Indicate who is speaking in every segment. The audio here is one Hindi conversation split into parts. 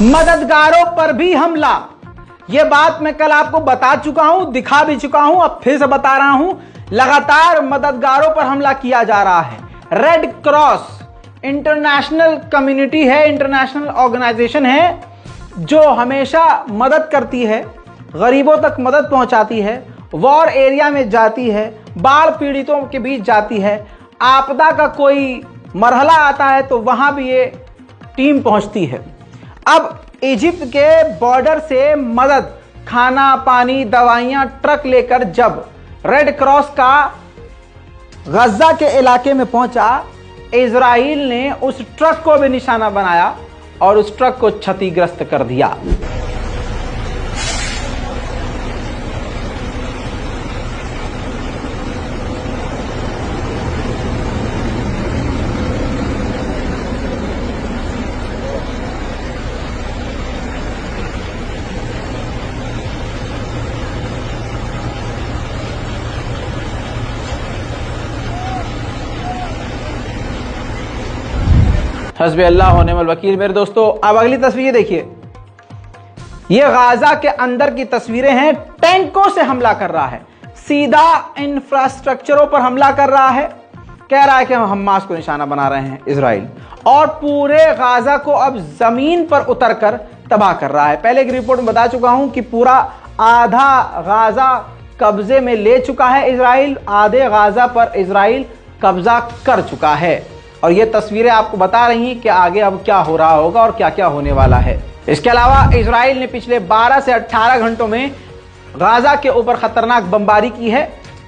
Speaker 1: मददगारों पर भी हमला। यह बात मैं कल आपको बता चुका हूं, दिखा भी चुका हूं, अब फिर से बता रहा हूं। लगातार मददगारों पर हमला किया जा रहा है। रेड क्रॉस इंटरनेशनल कम्युनिटी है, इंटरनेशनल ऑर्गेनाइजेशन है जो हमेशा मदद करती है, गरीबों तक मदद पहुंचाती है, वॉर एरिया में जाती है, बाढ़ पीड़ितों के बीच जाती है, आपदा का कोई मरहला आता है तो वहां भी ये टीम पहुंचती है। अब इजिप्ट के बॉर्डर से मदद, खाना पानी दवाइयां ट्रक लेकर जब रेड क्रॉस का गजा के इलाके में पहुंचा, इजराइल ने उस ट्रक को भी निशाना बनाया और उस ट्रक को क्षतिग्रस्त कर दिया। हस्बी अल्लाह व निअमल वकील। मेरे दोस्तों, अब अगली तस्वीर देखिए। यह गाजा के अंदर की तस्वीरें हैं। टैंकों से हमला कर रहा है, सीधा इंफ्रास्ट्रक्चरों पर हमला कर रहा है। कह रहा है कि हम हमास को निशाना बना रहे हैं इजराइल, और पूरे गाजा को अब जमीन पर उतरकर तबाह कर रहा है। पहले की रिपोर्ट में बता चुका हूं कि पूरा आधा गाजा कब्जे में ले चुका है इजराइल, आधे गाजा पर इजराइल कब्जा कर चुका है। और ये तस्वीरें आपको बता रही हैं कि आगे अब क्या हो रहा होगा और क्या क्या होने वाला है। इसके अलावा इजराइल ने पिछले 12 से 18 घंटों में गाजा के ऊपर खतरनाक बमबारी की है,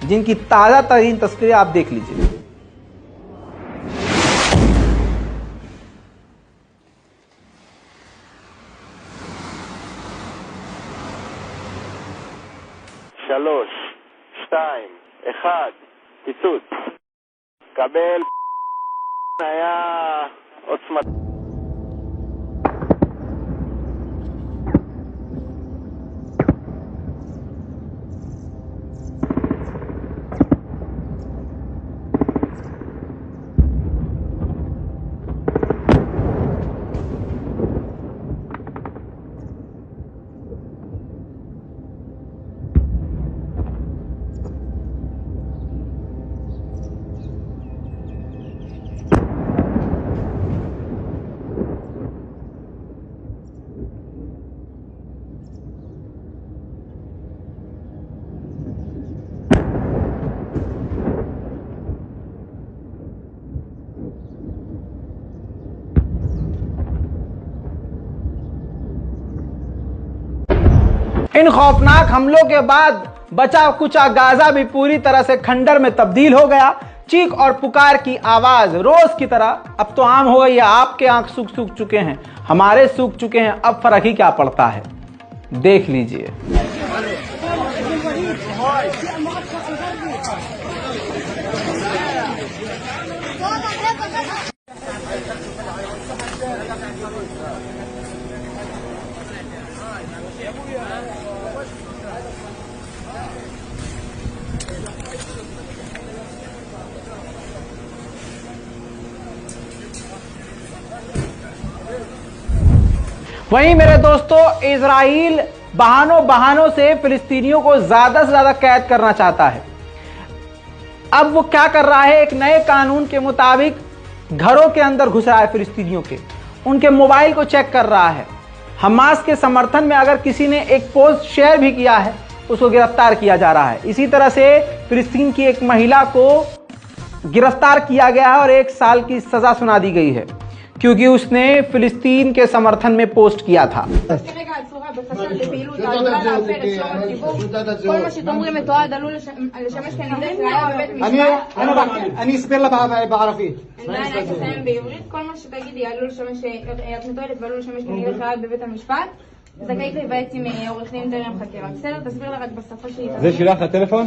Speaker 1: जिनकी ताजा तरीन तस्वीरें आप देख लीजिए।
Speaker 2: שלוש, שתיים, אחד, פיצוץ. קבל היה עוצמת.
Speaker 1: इन खौफनाक हमलों के बाद बचा कुचा गाजा भी पूरी तरह से खंडर में तब्दील हो गया। चीख और पुकार की आवाज रोज की तरह अब तो आम हो गई है। आपके आंख सूख चुके हैं, हमारे सूख चुके हैं, अब फर्क ही क्या पड़ता है, देख लीजिए। वहीं मेरे दोस्तों, इजराइल बहानों से फिलिस्तीनियों को ज्यादा से ज्यादा कैद करना चाहता है। अब वो क्या कर रहा है, एक नए कानून के मुताबिक घरों के अंदर घुस रहा है फिलिस्तीनियों के, उनके मोबाइल को चेक कर रहा है। हमास के समर्थन में अगर किसी ने एक पोस्ट शेयर भी किया है, उसको गिरफ्तार किया जा रहा है। इसी तरह से फिलिस्तीन की एक महिला को गिरफ्तार किया गया है और 1 साल की सजा सुना दी गई है, क्योंकि उसने फिलिस्तीन के समर्थन में पोस्ट किया था।
Speaker 3: זכאית להיוועץ עם עורך דין טרם חקירה. בסדר? תסביר לה רק בשפה שהיא...
Speaker 4: זה שלך הטלפון?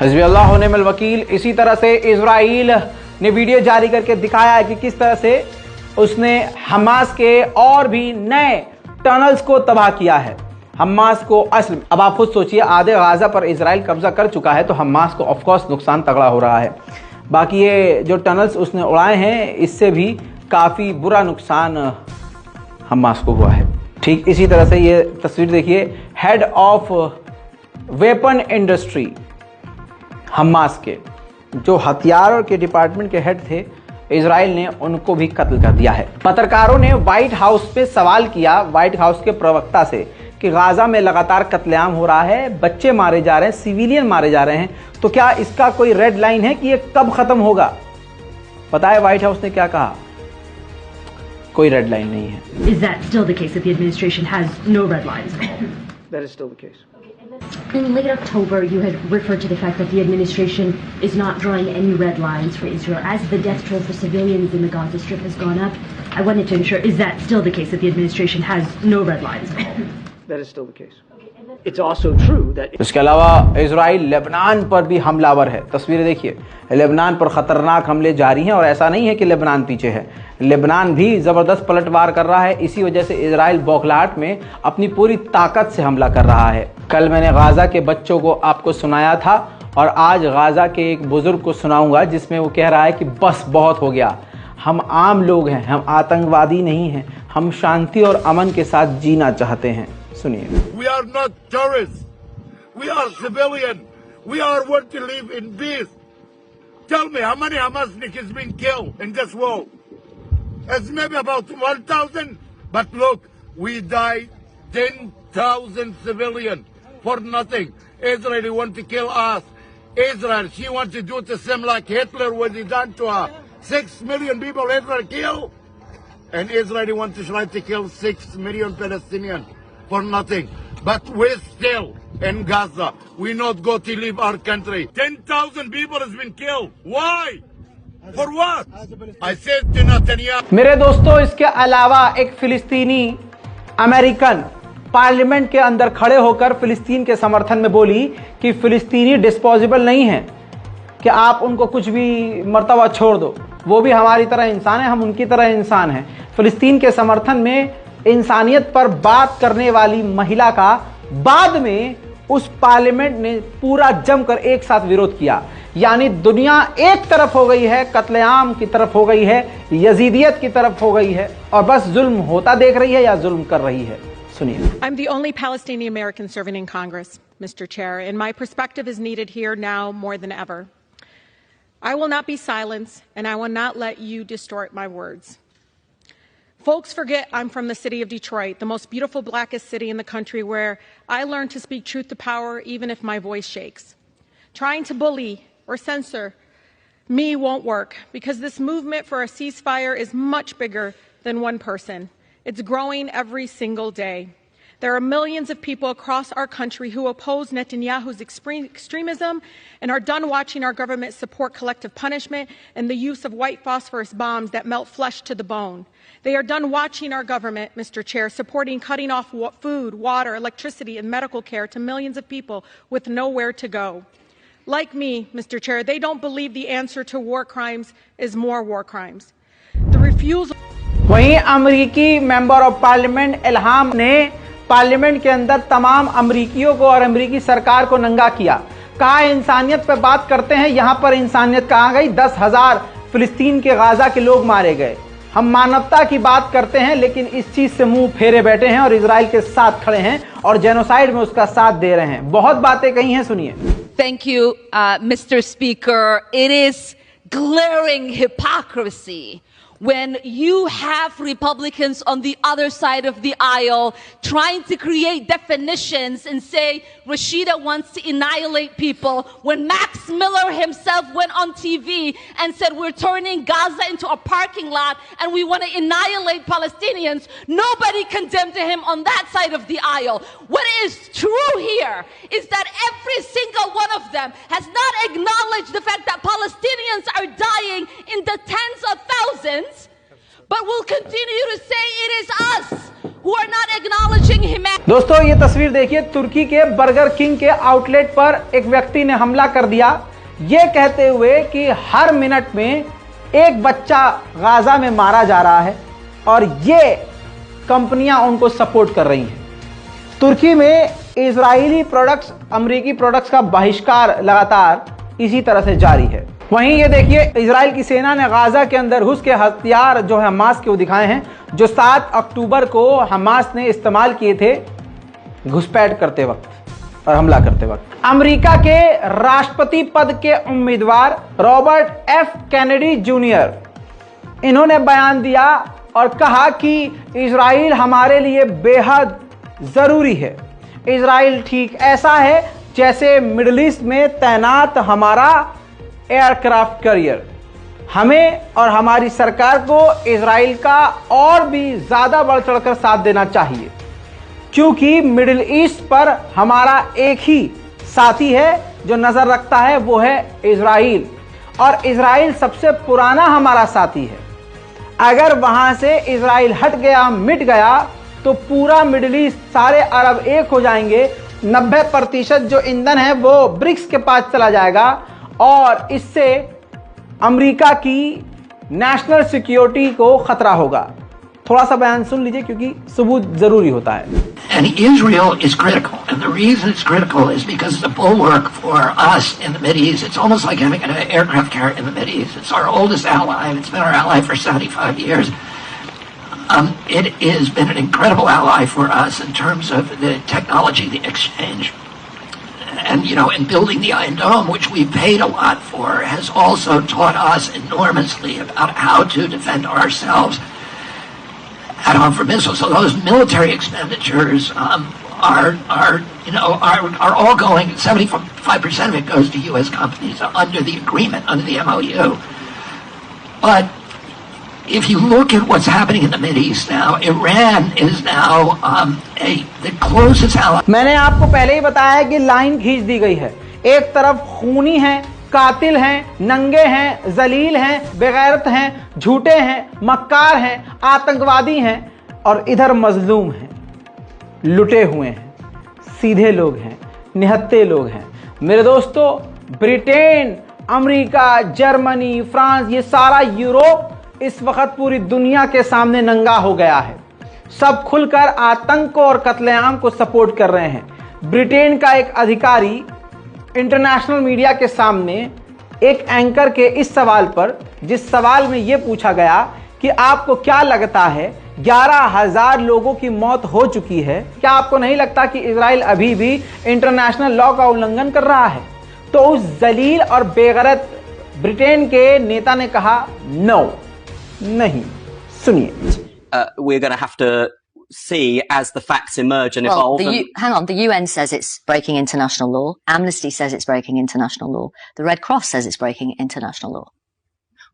Speaker 1: हिज़्ब अल्लाह होने में वकील। इसी तरह से इजराइल ने वीडियो जारी करके दिखाया है कि किस तरह से उसने हमास के और भी नए टनल्स को तबाह किया है। हमास को असल, अब आप खुद सोचिए, आधे गाजा पर इजराइल कब्जा कर चुका है, तो हमास को ऑफकोर्स नुकसान तगड़ा हो रहा है। बाकी ये जो टनल्स उसने उड़ाए हैं, इससे भी काफ़ी बुरा नुकसान हमास को हुआ है। ठीक इसी तरह से ये तस्वीर देखिए, head of weapon industry Hamas के, जो हथियारों के डिपार्टमेंट के हेड थे, इजराइल ने उनको भी कत्ल कर दिया है। पत्रकारों ने व्हाइट हाउस पे सवाल किया, व्हाइट हाउस के प्रवक्ता से, कि गाजा में लगातार कत्लेआम हो रहा है, बच्चे मारे जा रहे हैं, सिविलियन मारे जा रहे हैं, तो क्या इसका कोई रेड लाइन है कि ये कब खत्म होगा? पता है व्हाइट हाउस ने क्या कहा? कोई रेड लाइन नहीं है।
Speaker 4: Is that still the case that the administration has no red lines?
Speaker 1: That is still the case.
Speaker 4: In late October, you had referred to the fact that the administration is not drawing any red lines for Israel. As the death toll for civilians in the Gaza Strip has gone up, I wanted to ensure, is that still the case that the administration has no red lines?
Speaker 5: That is still the case. It's also true that
Speaker 1: इसके अलावा इजराइल लेबनान पर भी हमलावर है। तस्वीरें देखिए, लेबनान पर खतरनाक हमले जारी हैं और ऐसा नहीं है कि लेबनान पीछे है, लेबनान भी ज़बरदस्त पलटवार कर रहा है। इसी वजह से इजराइल बौखलाहट में अपनी पूरी ताकत से हमला कर रहा है। कल मैंने गाजा के बच्चों को आपको सुनाया था और आज गाजा के एक बुजुर्ग को सुनाऊंगा, जिसमें वो कह रहा है कि बस बहुत हो गया, हम आम लोग हैं, हम आतंकवादी नहीं हैं, हम शांति और अमन के साथ जीना चाहते हैं। सुनिए।
Speaker 6: We are not terrorists. We are civilian. We are want to live in peace. Tell me, how many Hamasnik has been killed in this war? It's maybe about 1,000. But look, we died 10,000 civilians for nothing. Israel want to kill us. Israel, she wants to do the same like Hitler was done to her. 6 million people Israel killed. And Israel wants to try to kill 6 million Palestinians for nothing. But we're still in Gaza. We not go to leave our country. 10,000 people has been killed. Why? For what? I said to Netanyahu.
Speaker 1: मेरे दोस्तों, इसके अलावा एक फिलिस्तीनी अमेरिकन पार्लियामेंट के अंदर खड़े होकर फिलिस्तीन के समर्थन में बोली कि फिलिस्तीनी डिस्पोजेबल नहीं है, कि आप उनको कुछ भी मर्तबा छोड़ दो, वो भी हमारी तरह इंसान है, हम उनकी तरह इंसान हैं। फिलिस्तीन के समर्थन में इंसानियत पर बात करने वाली महिला का बाद में उस पार्लियामेंट ने पूरा जमकर एक साथ विरोध किया। यानी दुनिया एक तरफ हो गई है, कत्लेआम की तरफ हो गई है, यजीदियत की तरफ हो गई है, और बस जुल्म होता देख रही है या जुल्म कर रही है। सुनिए।
Speaker 7: I'm the only Palestinian American serving in Congress, Mr. Chair, and my perspective is needed here now more than ever. I will not be silenced, and I will not let you distort my words. Folks forget I'm from the city of Detroit, the most beautiful, blackest city in the country, where I learned to speak truth to power even if my voice shakes. Trying to bully or censor me won't work, because this movement for a ceasefire is much bigger than one person. It's growing every single day. There are millions of people across our country who oppose Netanyahu's extremism and are done watching our government support collective punishment and the use of white phosphorus bombs that melt flesh to the bone. They are done watching our government, Mr. Chair, supporting cutting off food, water, electricity, and medical care to millions of people with nowhere to go. Like me, Mr. Chair, they don't believe the answer to war crimes is more war crimes. The refusal.
Speaker 1: वहीं अमेरिकी मेंबर ऑफ पार्लियामेंट इल्हाम ने पार्लियामेंट के अंदर तमाम अमेरिकियों को और अमेरिकी सरकार को नंगा किया। कहा इंसानियत पे बात करते हैं, यहां पर इंसानियत कहां गई? 10,000 फिलिस्तीन के गाजा के लोग मारे गए। हम मानवता की बात करते हैं, लेकिन इस चीज से मुंह फेरे बैठे हैं और इजराइल के साथ खड़े हैं और जेनोसाइड में उसका साथ दे रहे हैं। बहुत बातें कही हैं, सुनिए।
Speaker 8: Thank you, Mr. Speaker. It is glaring hypocrisy when you have Republicans on the other side of the aisle trying to create definitions and say Rashida wants to annihilate people, when Max Miller himself went on TV and said we're turning Gaza into a parking lot and we want to annihilate Palestinians. Nobody condemned him on that side of the aisle. What is true here is that every single one of them has not acknowledged the fact that Palestinians are dying in the tens of thousands, but will continue to say it is us who are not acknowledging humanity.
Speaker 1: दोस्तों ये तस्वीर देखिए, तुर्की के बर्गर किंग के आउटलेट पर एक व्यक्ति ने हमला कर दिया, ये कहते हुए कि हर मिनट में एक बच्चा गाजा में मारा जा रहा है और ये कंपनियां उनको सपोर्ट कर रही हैं। तुर्की में इजरायली प्रोडक्ट्स, अमेरिकी प्रोडक्ट्स का बहिष्कार लगातार इसी तरह से जारी है। वहीं ये देखिए, इजराइल की सेना ने गाजा के अंदर घुस के हथियार जो हमास के वो दिखाए हैं, जो 7 अक्टूबर को हमास ने इस्तेमाल किए थे घुसपैठ करते वक्त और हमला करते वक्त। अमेरिका के राष्ट्रपति पद के उम्मीदवार रॉबर्ट एफ कैनेडी जूनियर, इन्होंने बयान दिया और कहा कि इजराइल हमारे लिए बेहद जरूरी है। इजराइल ठीक ऐसा है जैसे मिडिल ईस्ट में तैनात हमारा एयरक्राफ्ट कैरियर। हमें और हमारी सरकार को इजराइल का और भी ज्यादा बढ़ चढ़कर साथ देना चाहिए, क्योंकि मिडिल ईस्ट पर हमारा एक ही साथी है जो नजर रखता है, वो है इजराइल। और इजराइल सबसे पुराना हमारा साथी है। अगर वहां से इजराइल हट गया, मिट गया, तो पूरा मिडिल ईस्ट, सारे अरब एक हो जाएंगे। 90% जो ईंधन है वो ब्रिक्स के पास चला जाएगा और इससे अमेरिका की नेशनल सिक्योरिटी को खतरा होगा। थोड़ा सा बयान सुन लीजिए क्योंकि सबूत जरूरी होता है।
Speaker 9: And Israel is critical, and the reason it's critical is because it's a bulwark for us in the Mideast. It's almost like having an aircraft carrier in the Mideast. It's our oldest ally, and it's been our ally for 75 years. It has been an incredible ally for us in terms of the technology, the exchange. And, you know, in building the Iron Dome, which we paid a lot for, has also taught us enormously about how to defend ourselves at home from missiles. So those military expenditures are all going, 75% of it goes to U.S. companies under the agreement, under the MOU. But if you look at what's happening in the Mideast now, Iran is now the closest ally.
Speaker 1: मैंने आपको पहले ही बताया है कि लाइन खींच दी गई है। एक तरफ खूनी हैं, कातिल हैं, नंगे हैं, जलील हैं, बेगैरत हैं, झूठे हैं, मक्कार हैं, आतंकवादी हैं, और इधर मजलूम हैं, लुटे हुए हैं, सीधे लोग हैं, निहत्ते लोग हैं। मेरे दोस्तों, ब्रिटेन, अमेरिका, जर्मनी, फ्रांस, ये सारा यूरोप इस वक्त पूरी दुनिया के सामने नंगा हो गया है। सब खुलकर आतंक को और कत्लेआम को सपोर्ट कर रहे हैं। ब्रिटेन का एक अधिकारी इंटरनेशनल मीडिया के सामने एक एंकर के इस सवाल पर, जिस सवाल में यह पूछा गया कि आपको क्या लगता है 11,000 लोगों की मौत हो चुकी है, क्या आपको नहीं लगता कि इजराइल अभी भी इंटरनेशनल लॉ का उल्लंघन कर रहा है? तो उस जलील और बेगैरत ब्रिटेन के नेता ने कहा नो, नहीं। सुनिए।
Speaker 10: We're going to have to see as the facts emerge and evolve.
Speaker 11: Hang on, the UN says it's breaking international law. Amnesty says it's breaking international law. The Red Cross says it's breaking international law.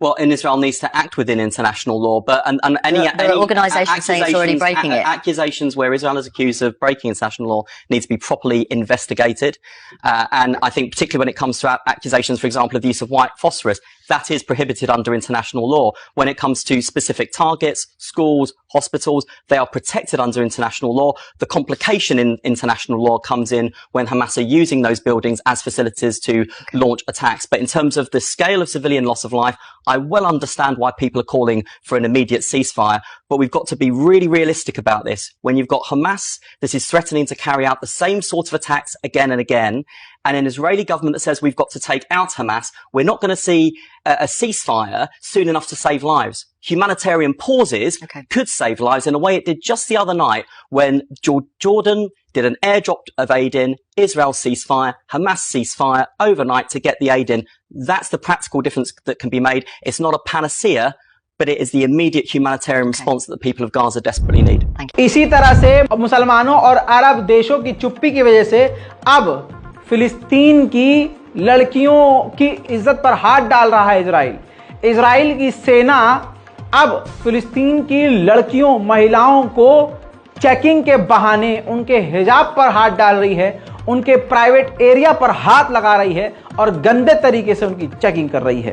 Speaker 10: Well, and Israel needs to act within international law, but
Speaker 11: there are organisations saying it's already breaking it.
Speaker 10: Accusations where Israel is accused of breaking international law need to be properly investigated, and I think particularly when it comes to accusations, for example, of the use of white phosphorus, that is prohibited under international law. When it comes to specific targets, schools, hospitals, they are protected under international law. The complication in international law comes in when Hamas are using those buildings as facilities to launch attacks. But in terms of the scale of civilian loss of life, I well understand why people are calling for an immediate ceasefire, but we've got to be really realistic about this. When you've got Hamas that is threatening to carry out the same sort of attacks again and again, and an Israeli government that says we've got to take out Hamas, we're not going to see a ceasefire soon enough to save lives. Humanitarian pauses could save lives in a way it did just the other night when Jordan did an airdrop of aid in, Israel ceasefire, Hamas ceasefire overnight to get the aid in. That's the practical difference that can be made. It's not a panacea, but it is the immediate humanitarian response that the people of Gaza desperately need.
Speaker 1: इसी तरह से मुसलमानों और अरब देशों की चुप्पी की वजह से अब फिलिस्तीन की लड़कियों की इज्जत पर हाथ डाल रहा है इजराइल। इजराइल की सेना अब फिलिस्तीन की लड़कियों, महिलाओं को चेकिंग के बहाने उनके हिजाब पर हाथ डाल रही है, उनके प्राइवेट एरिया पर हाथ लगा रही है और गंदे तरीके से उनकी चेकिंग कर रही है।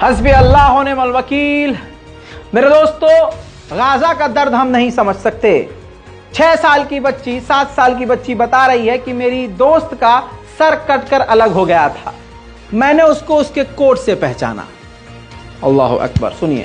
Speaker 1: हस्बी अल्लाह व निअमल वकील। मेरे दोस्तों, गाजा का दर्द हम नहीं समझ सकते। 6 साल की बच्ची, 7 साल की बच्ची बता रही है कि मेरी दोस्त का सर कटकर अलग हो गया था, मैंने उसको उसके कोट से पहचाना। अल्लाह अकबर। सुनिए।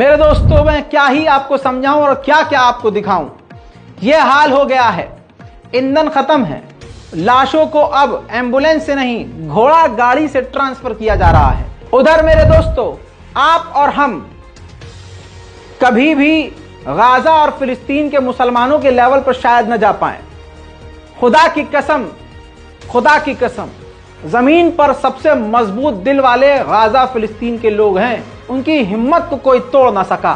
Speaker 1: मेरे दोस्तों, मैं क्या ही आपको समझाऊं और क्या क्या आपको दिखाऊं। यह हाल हो गया है, ईंधन खत्म है, लाशों को अब एम्बुलेंस से नहीं घोड़ा गाड़ी से ट्रांसफर किया जा रहा है। उधर मेरे दोस्तों, आप और हम कभी भी गाजा और फिलिस्तीन के मुसलमानों के लेवल पर शायद न जा पाए। खुदा की कसम, जमीन पर सबसे मजबूत दिल वाले गाजा फिलिस्तीन के लोग हैं। उनकी हिम्मत को कोई तोड़ ना सका।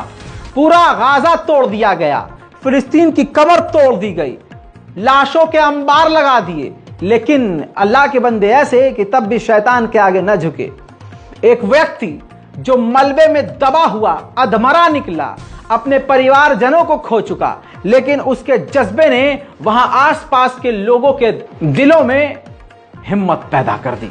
Speaker 1: पूरा गाजा तोड़ दिया गया, फिलिस्तीन की कमर तोड़ दी गई, लाशों के अंबार लगा दिए, लेकिन अल्लाह के बंदे ऐसे कि तब भी शैतान के आगे न झुके। एक व्यक्ति जो मलबे में दबा हुआ अधमरा निकला, अपने परिवारजनों को खो चुका, लेकिन उसके जज्बे ने वहां आसपास के लोगों के दिलों में हिम्मत पैदा कर दी।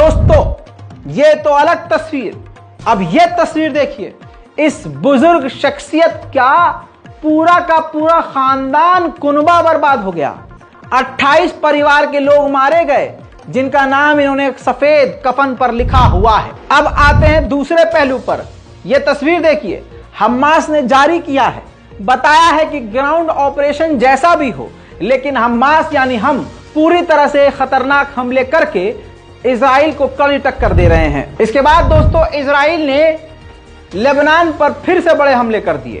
Speaker 1: दोस्तों, ये तो अलग तस्वीर। अब ये तस्वीर देखिए, इस बुजुर्ग शख्सियत का पूरा खानदान कुनबा बर्बाद हो गया। 28 परिवार के लोग मारे गए, जिनका नाम इन्होंने एक सफेद कफन पर लिखा हुआ है। अब आते हैं दूसरे पहलू पर। यह तस्वीर देखिए, हमास ने जारी किया है, बताया है कि ग्राउंड ऑपरेशन जैसा भी हो, लेकिन हमास यानी हम पूरी तरह से खतरनाक हमले करके इजराइल को कड़ी टक्कर दे रहे हैं। इसके बाद दोस्तों, इजराइल ने लेबनान पर फिर से बड़े हमले कर दिए।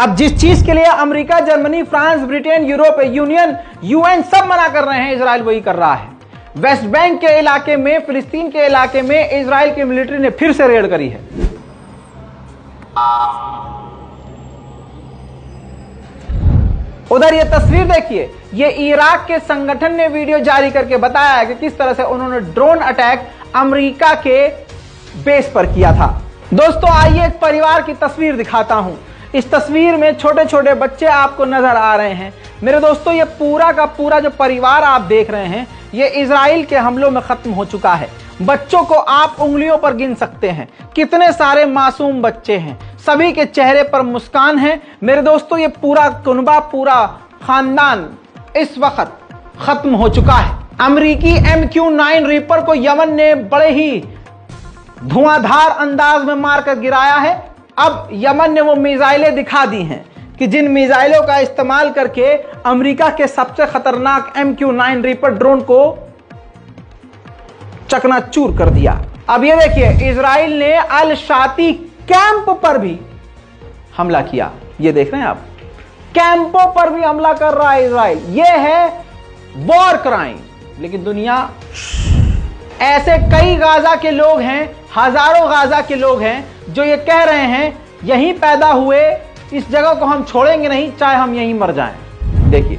Speaker 1: अब जिस चीज के लिए America, Germany, France, Britain, Europe union, UN सब मना कर रहे हैं, इजराइल वही कर रहा है। वेस्ट बैंक के इलाके में, फिलिस्तीन के इलाके में इजराइल की मिलिट्री ने फिर से रेड करी है। उधर ये तस्वीर देखिए, ये इराक के संगठन ने वीडियो जारी करके बताया है कि किस तरह से उन्होंने ड्रोन अटैक अमेरिका के बेस पर किया था। दोस्तों, आइए एक परिवार की तस्वीर दिखाता हूं। इस तस्वीर में छोटे छोटे बच्चे आपको नजर आ रहे हैं। मेरे दोस्तों, ये पूरा का पूरा जो परिवार आप देख रहे हैं, ये इजराइल के हमलों में खत्म हो चुका है। बच्चों को आप उंगलियों पर गिन सकते हैं, कितने सारे मासूम बच्चे हैं, सभी के चेहरे पर मुस्कान है। मेरे दोस्तों, ये पूरा कुनबा, पूरा खानदान इस वक्त खत्म हो चुका है। अमेरिकी MQ-9 रीपर को यमन ने बड़े ही धुआंधार अंदाज में मारकर गिराया है। अब यमन ने वो मिसाइलें दिखा दी हैं कि जिन मिसाइलों का इस्तेमाल करके अमेरिका के सबसे खतरनाक MQ-9 रीपर ड्रोन को चकनाचूर कर दिया। अब ये देखिए, इजराइल ने अल शाती कैंप पर भी हमला किया। ये देख रहे हैं आप, कैंपों पर भी हमला कर रहा है इजराइल। ये है वॉर क्राइम। लेकिन दुनिया, ऐसे कई गाजा के लोग हैं, हजारों गाजा के लोग हैं जो ये कह रहे हैं यहीं पैदा हुए, इस जगह को हम छोड़ेंगे नहीं, चाहे हम यहीं मर जाएं। देखिए,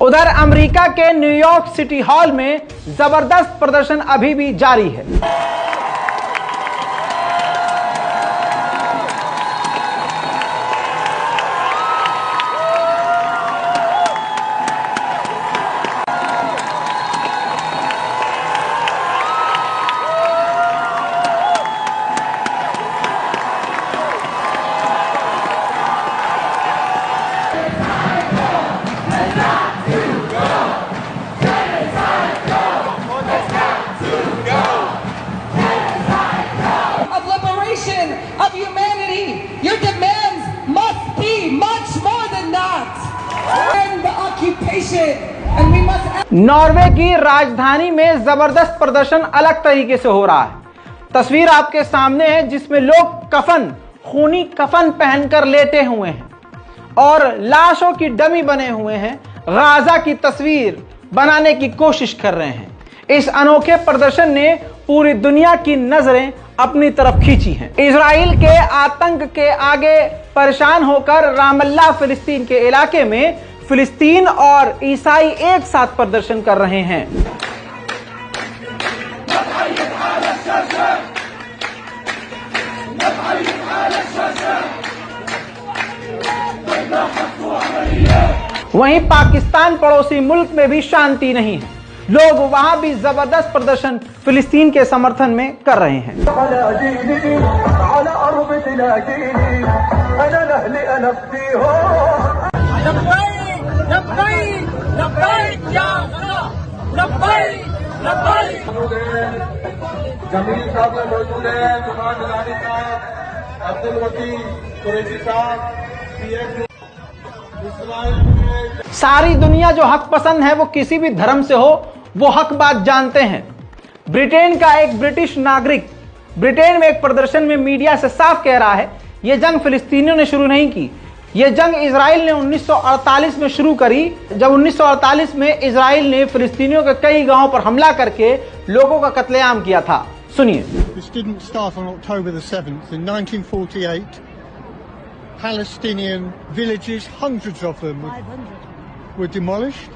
Speaker 1: उधर अमेरिका के न्यूयॉर्क सिटी हॉल में जबरदस्त प्रदर्शन अभी भी जारी है। नॉर्वे की राजधानी में जबरदस्त प्रदर्शन अलग तरीके से हो रहा है। तस्वीर आपके सामने है जिसमें लोग खूनी कफन पहनकर लेटे हुए हैं और लाशों की डमी बने हुए हैं, गाजा की तस्वीर बनाने की कोशिश कर रहे हैं। इस अनोखे प्रदर्शन ने पूरी दुनिया की नजरें अपनी तरफ खींची हैं। इजराइल के आतंक के आगे परेशान होकर रामल्ला फिलिस्तीन के इलाके में फिलिस्तीन और ईसाई एक साथ प्रदर्शन कर रहे हैं। वहीं पाकिस्तान पड़ोसी मुल्क में भी शांति नहीं है। लोग वहां भी जबरदस्त प्रदर्शन फिलिस्तीन के समर्थन में कर रहे हैं।
Speaker 12: जमील साहब में मौजूद है, कुमार दलाली साहब, अब्दुल वकील कुरैशी साहब,
Speaker 1: सारी दुनिया जो हक पसंद है, वो किसी भी धर्म से हो, वो हक बात जानते हैं। ब्रिटेन का एक ब्रिटिश नागरिक ब्रिटेन में एक प्रदर्शन में मीडिया से साफ कह रहा है, यह जंग फिलिस्तीनियों ने शुरू नहीं की, यह जंग इजराइल ने 1948 में शुरू करी, जब 1948 में इजराइल ने फिलिस्तीनियों के कई गांवों पर हमला करके लोगों का कत्लेआम किया था। सुनिए।
Speaker 13: This didn't start on October the 7th. In 1948, Palestinian villages, hundreds of them, were demolished.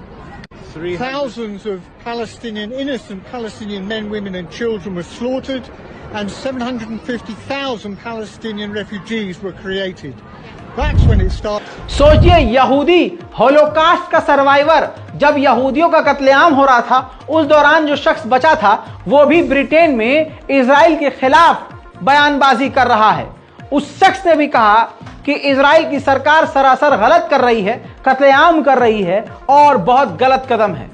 Speaker 13: Thousands of Palestinian, innocent Palestinian men, women and children were slaughtered, and 750,000 Palestinian refugees were created. That's when it started.
Speaker 1: सोचिए, यहूदी होलोकास्ट का सर्वाइवर, जब यहूदियों का कत्लेआम हो रहा था, उस दौरान जो शख्स बचा था वो भी ब्रिटेन में इजराइल के खिलाफ बयानबाजी कर रहा है। उस शख्स ने भी कहा कि इजराइल की सरकार सरासर गलत कर रही है, कत्लेआम कर रही है और बहुत गलत कदम है।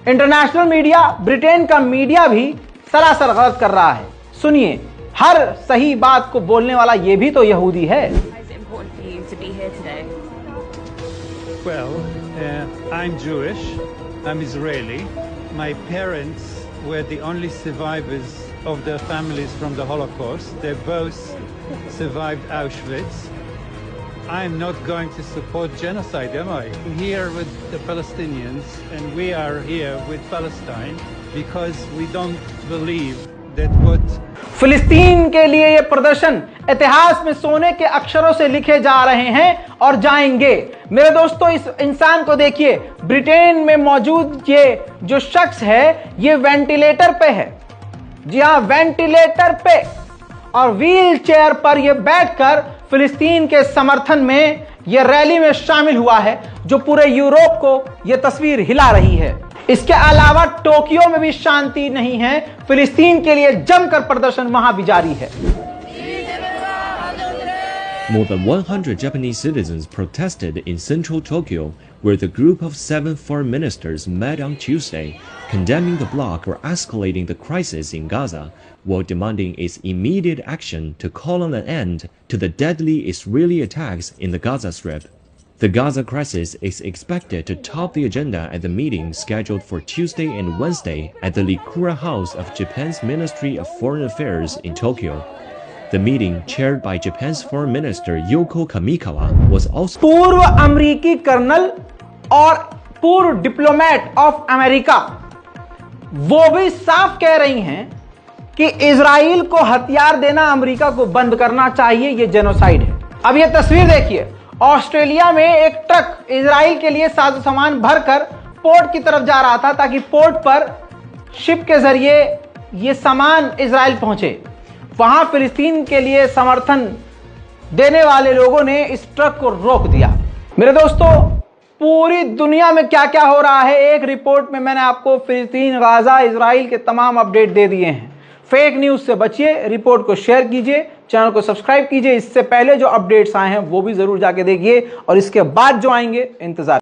Speaker 1: इंटरनेशनल मीडिया, ब्रिटेन का मीडिया भी सरासर गलत कर रहा है। सुनिए, हर सही बात को बोलने वाला ये भी तो यहूदी है।
Speaker 14: Well, I'm Jewish, I'm Israeli. My parents were the only survivors of their families from the Holocaust. They both survived Auschwitz. I'm not going to support genocide, am I? I'm here with the Palestinians, and we are here with Palestine because we don't believe that what
Speaker 1: फिलिस्तीन के लिए ये प्रदर्शन इतिहास में सोने के अक्षरों से लिखे जा रहे हैं और जाएंगे। मेरे दोस्तों, इस इंसान को देखिए, ब्रिटेन में मौजूद ये जो शख्स है, ये वेंटिलेटर पे है। जी हाँ, वेंटिलेटर पे और व्हील चेयर पर ये बैठकर फिलिस्तीन के समर्थन में यह रैली में शामिल हुआ है, जो पूरे यूरोप को यह तस्वीर हिला रही है। इसके अलावा टोक्यो में भी शांति नहीं है, फिलिस्तीन के लिए जमकर प्रदर्शन वहां भी जारी है।
Speaker 15: More than 100 Japanese citizens protested in central Tokyo, where the group of 7 foreign ministers met on Tuesday, condemning the bloc for escalating the crisis in Gaza, while demanding its immediate action to call on an end to the deadly Israeli attacks in the Gaza Strip. The Gaza crisis is expected to top the agenda at the meeting scheduled for Tuesday and Wednesday at the Rikura House of Japan's Ministry of Foreign Affairs in Tokyo. The meeting, chaired by Japan's Foreign Minister Yoko Kamikawa, was also
Speaker 1: पूर्व अमेरिकी कर्नल और पूर्व डिप्लोमेट ऑफ अमेरिका वो भी साफ कह रही हैं कि इजराइल को हथियार देना अमेरिका को बंद करना चाहिए, ये जेनोसाइड है। अब ये तस्वीर देखिए, ऑस्ट्रेलिया में एक ट्रक इजराइल के लिए साजो सामान भरकर पोर्ट की तरफ जा रहा था, ताकि पोर्ट पर शिप के जरिए ये सामान इजराइल पहुंचे। वहां फिलिस्तीन के लिए समर्थन देने वाले लोगों ने इस ट्रक को रोक दिया। मेरे दोस्तों, पूरी दुनिया में क्या क्या हो रहा है, एक रिपोर्ट में मैंने आपको फिलिस्तीन, गाजा, इजराइल के तमाम अपडेट दे दिए हैं। फेक न्यूज से बचिए, रिपोर्ट को शेयर कीजिए, चैनल को सब्सक्राइब कीजिए। इससे पहले जो अपडेट्स आए हैं वो भी जरूर जाके देखिए, और इसके बाद जो आएंगे इंतजार